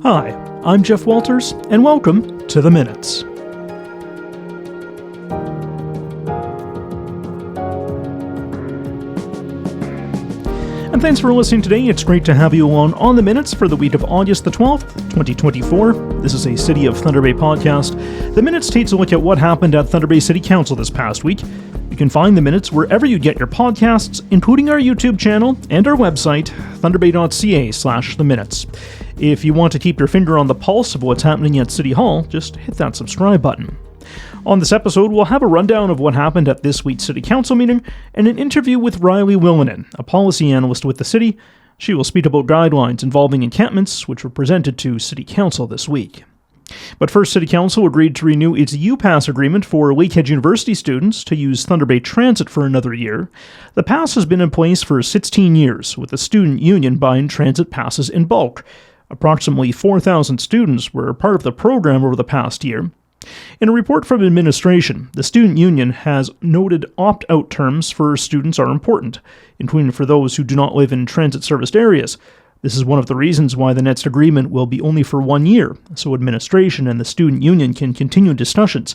Hi, I'm Jeff Walters, and welcome to The Minutes. And thanks for listening today. It's great to have you along on The Minutes for the week of August the 12th, 2024. This is a City of Thunder Bay podcast. The Minutes takes a look at what happened at Thunder Bay City Council this past week. You can find The Minutes wherever you get your podcasts, including our YouTube channel and our website, thunderbay.ca/The Minutes. If you want to keep your finger on the pulse of what's happening at City Hall, just hit that subscribe button. On this episode, we'll have a rundown of what happened at this week's City Council meeting and an interview with Rilee Willianen, a policy analyst with the city. She will speak about guidelines involving encampments, which were presented to City Council this week. But first, City Council agreed to renew its U-Pass agreement for Lakehead University students to use Thunder Bay Transit for another year. The pass has been in place for 16 years, with the student union buying transit passes in bulk. Approximately 4,000 students were part of the program over the past year. In a report from administration, the student union has noted opt-out terms for students are important, including for those who do not live in transit-serviced areas. This is one of the reasons why the next agreement will be only for 1 year, so administration and the student union can continue discussions.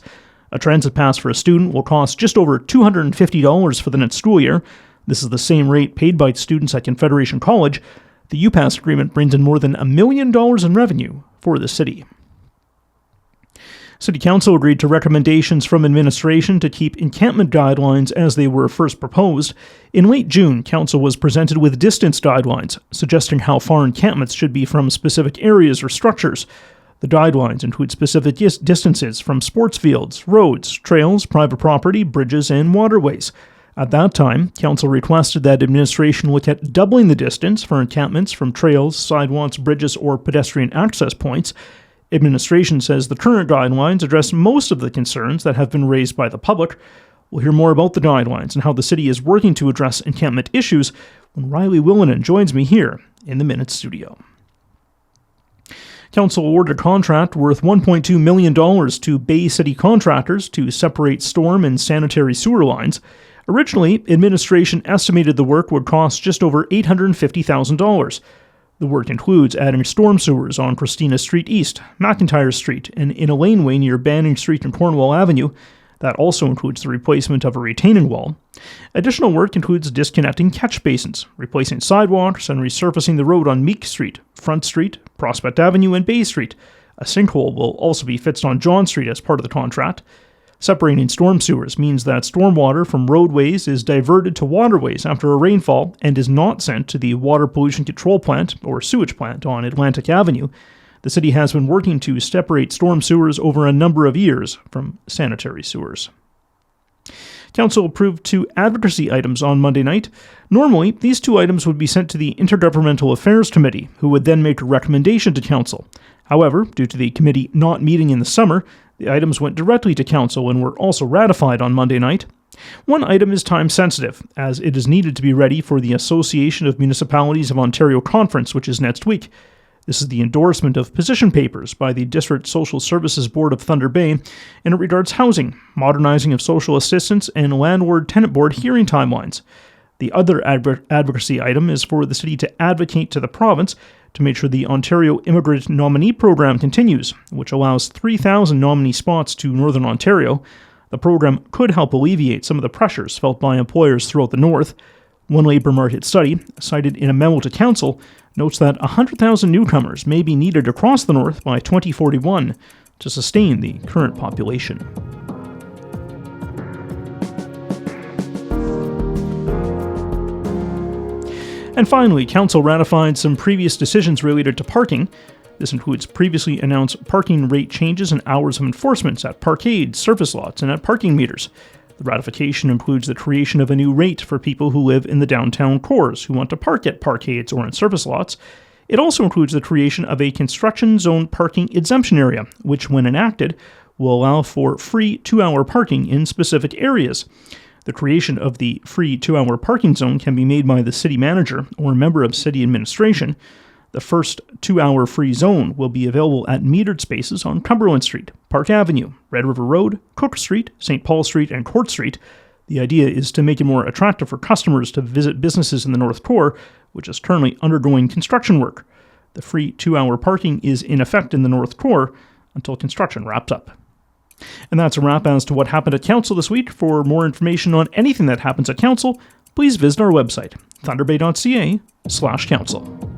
A transit pass for a student will cost just over $250 for the next school year. This is the same rate paid by students at Confederation College. The U-Pass agreement brings in more than $1 million in revenue for the city. City Council agreed to recommendations from administration to keep encampment guidelines as they were first proposed. In late June, Council was presented with distance guidelines, suggesting how far encampments should be from specific areas or structures. The guidelines include specific distances from sports fields, roads, trails, private property, bridges, and waterways. At that time, Council requested that administration look at doubling the distance for encampments from trails, sidewalks, bridges, or pedestrian access points. Administration says the current guidelines address most of the concerns that have been raised by the public. We'll hear more about the guidelines and how the city is working to address encampment issues when Rilee Willianen joins me here in the Minutes studio. Council awarded a contract worth $1.2 million to Bay City contractors to separate storm and sanitary sewer lines. Originally, administration estimated the work would cost just over $850,000. The work includes adding storm sewers on Christina Street East, McIntyre Street, and in a laneway near Banning Street and Cornwall Avenue. That also includes the replacement of a retaining wall. Additional work includes disconnecting catch basins, replacing sidewalks, and resurfacing the road on Meek Street, Front Street, Prospect Avenue, and Bay Street. A sinkhole will also be fixed on John Street as part of the contract. Separating storm sewers means that stormwater from roadways is diverted to waterways after a rainfall and is not sent to the Water Pollution Control Plant or sewage plant on Atlantic Avenue. The city has been working to separate storm sewers over a number of years from sanitary sewers. Council approved 2 advocacy items on Monday night. Normally, these 2 items would be sent to the Intergovernmental Affairs Committee, who would then make a recommendation to Council. However, due to the committee not meeting in the summer, the items went directly to Council and were also ratified on Monday night. One item is time-sensitive, as it is needed to be ready for the Association of Municipalities of Ontario Conference, which is next week. This is the endorsement of position papers by the District Social Services Board of Thunder Bay, and it regards housing, modernizing of social assistance, and landlord-tenant board hearing timelines. The other advocacy item is for the city to advocate to the province to make sure the Ontario Immigrant Nominee Program continues, which allows 3,000 nominee spots to Northern Ontario. The program could help alleviate some of the pressures felt by employers throughout the North. One labour market study, cited in a memo to Council, notes that 100,000 newcomers may be needed across the North by 2041 to sustain the current population. And finally, Council ratified some previous decisions related to parking. This includes previously announced parking rate changes and hours of enforcement at parkades, surface lots, and at parking meters. The ratification includes the creation of a new rate for people who live in the downtown cores who want to park at parkades or in surface lots. It also includes the creation of a construction zone parking exemption area, which, when enacted, will allow for free 2-hour parking in specific areas. The creation of the free 2-hour parking zone can be made by the city manager or a member of city administration. The first 2-hour free zone will be available at metered spaces on Cumberland Street, Park Avenue, Red River Road, Cook Street, St. Paul Street, and Court Street. The idea is to make it more attractive for customers to visit businesses in the North Core, which is currently undergoing construction work. The free 2-hour parking is in effect in the North Core until construction wraps up. And that's a wrap as to what happened at Council this week. For more information on anything that happens at Council, please visit our website, thunderbay.ca/council.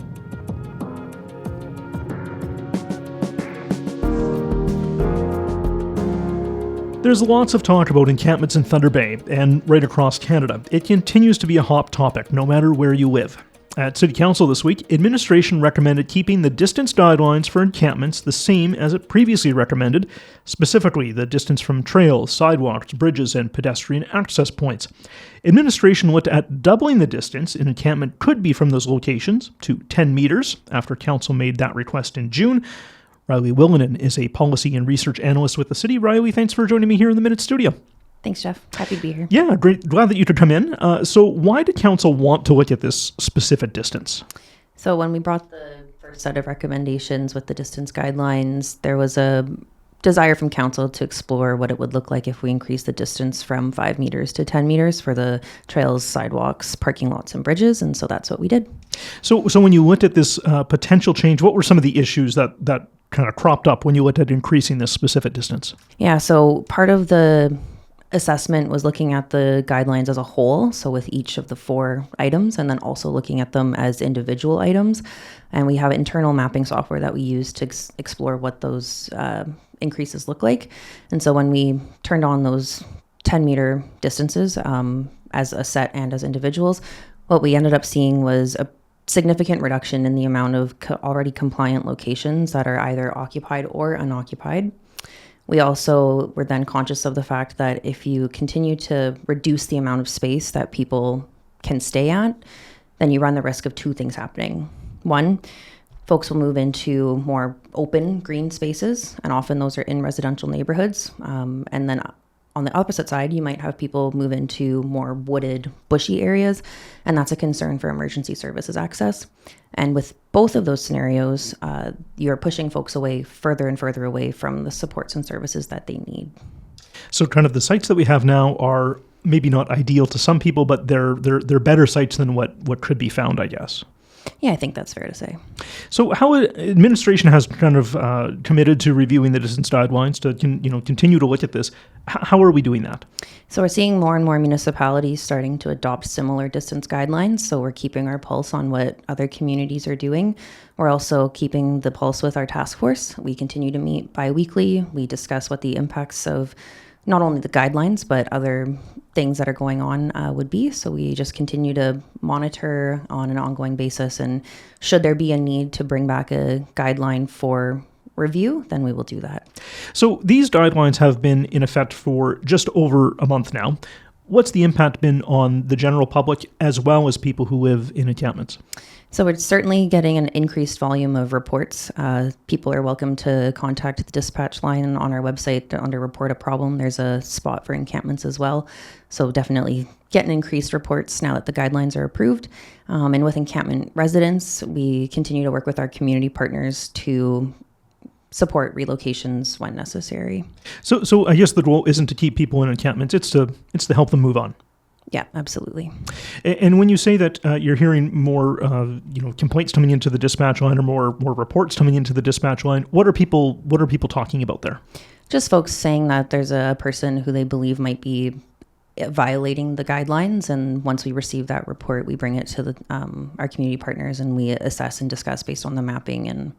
There's lots of talk about encampments in Thunder Bay and right across Canada. It continues to be a hot topic, no matter where you live. At City Council this week, administration recommended keeping the distance guidelines for encampments the same as it previously recommended, specifically the distance from trails, sidewalks, bridges, and pedestrian access points. Administration looked at doubling the distance an encampment could be from those locations to 10 meters after Council made that request in June. Rilee Willianen is a policy and research analyst with the city. Rilee, thanks for joining me here in the Minute Studio. Thanks, Jeff. Happy to be here. Yeah, great. Glad that you could come in. So why did Council want to look at this specific distance? So when we brought the first set of recommendations with the distance guidelines, there was a desire from Council to explore what it would look like if we increased the distance from 5 meters to 10 meters for the trails, sidewalks, parking lots, and bridges. And so that's what we did. So when you looked at this potential change, what were some of the issues that kind of cropped up when you looked at increasing this specific distance? Yeah, so part of the assessment was looking at the guidelines as a whole, so with each of the 4 items, and then also looking at them as individual items. And we have internal mapping software that we use to explore what those increases look like. And so when we turned on those 10-meter distances as a set and as individuals, what we ended up seeing was a significant reduction in the amount of already compliant locations that are either occupied or unoccupied. We also were then conscious of the fact that if you continue to reduce the amount of space that people can stay at, then you run the risk of 2 things happening. One, folks will move into more open green spaces, and often those are in residential neighborhoods. And then on the opposite side, you might have people move into more wooded, bushy areas, and that's a concern for emergency services access. And with both of those scenarios, you're pushing folks away further and further away from the supports and services that they need. So kind of the sites that we have now are maybe not ideal to some people, but they're better sites than what could be found, I guess. Yeah, I think that's fair to say. So how administration has kind of committed to reviewing the distance guidelines to continue to look at this. How are we doing that? So we're seeing more and more municipalities starting to adopt similar distance guidelines. So we're keeping our pulse on what other communities are doing. We're also keeping the pulse with our task force. We continue to meet bi-weekly. We discuss what the impacts of not only the guidelines, but other things that are going on would be. So we just continue to monitor on an ongoing basis. And should there be a need to bring back a guideline for review, then we will do that. So these guidelines have been in effect for just over a month now. What's the impact been on the general public as well as people who live in encampments? So we're certainly getting an increased volume of reports. People are welcome to contact the dispatch line on our website under Report a Problem. There's a spot for encampments as well. So definitely getting increased reports now that the guidelines are approved. And with encampment residents, we continue to work with our community partners to support relocations when necessary. So I guess the goal isn't to keep people in encampments, it's to help them move on. Yeah, absolutely. And when you say that you're hearing more, complaints coming into the dispatch line or more reports coming into the dispatch line, what are people talking about there? Just folks saying that there's a person who they believe might be violating the guidelines, and once we receive that report, we bring it to our community partners, and we assess and discuss based on the mapping and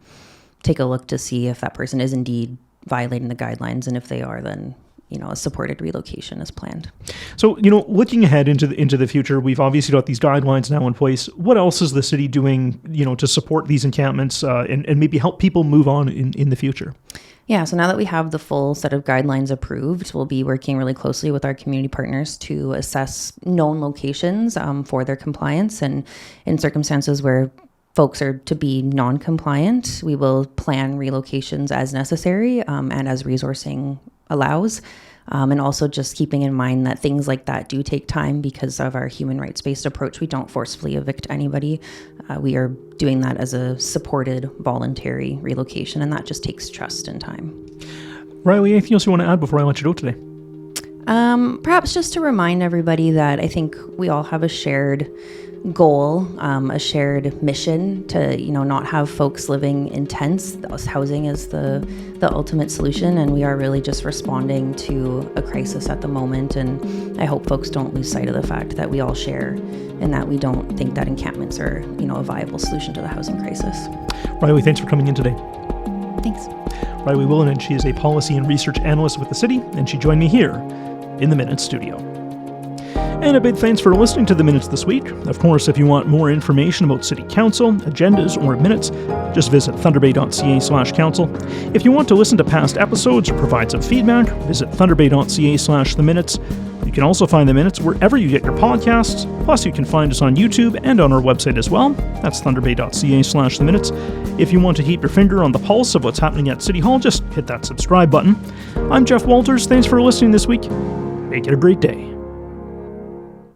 take a look to see if that person is indeed violating the guidelines, and if they are, then a supported relocation is planned. So, looking ahead into the future, we've obviously got these guidelines now in place. What else is the city doing, to support these encampments and maybe help people move on in the future? Yeah, so now that we have the full set of guidelines approved, we'll be working really closely with our community partners to assess known locations for their compliance, and in circumstances where folks are to be non-compliant, we will plan relocations as necessary and as resourcing allows. And also just keeping in mind that things like that do take time because of our human rights-based approach. We don't forcefully evict anybody. We are doing that as a supported voluntary relocation, and that just takes trust and time. Rilee, anything else you want to add before I let you go today? Perhaps just to remind everybody that I think we all have a shared goal, a shared mission to, not have folks living in tents. Housing is the ultimate solution, and we are really just responding to a crisis at the moment. And I hope folks don't lose sight of the fact that we all share, and that we don't think that encampments are, a viable solution to the housing crisis. Rilee, thanks for coming in today. Thanks. Rilee Willianen, she is a policy and research analyst with the city, and she joined me here in the Minutes studio. And a big thanks for listening to the Minutes this week. Of course, if you want more information about City Council, agendas, or minutes, just visit thunderbay.ca/council. If you want to listen to past episodes or provide some feedback, visit thunderbay.ca/theminutes. You can also find the Minutes wherever you get your podcasts. Plus, you can find us on YouTube and on our website as well. That's thunderbay.ca/theminutes. If you want to keep your finger on the pulse of what's happening at City Hall, just hit that subscribe button. I'm Jeff Walters. Thanks for listening this week. Make it a great day.